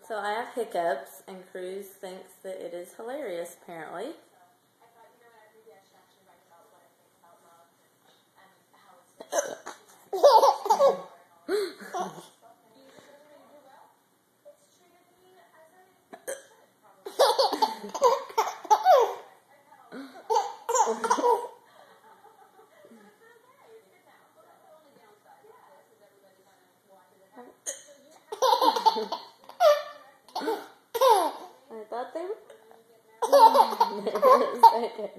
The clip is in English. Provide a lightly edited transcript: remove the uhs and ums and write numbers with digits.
So I have hiccups, and Cruz thinks that it is hilarious, apparently. I thought they were... There for a second.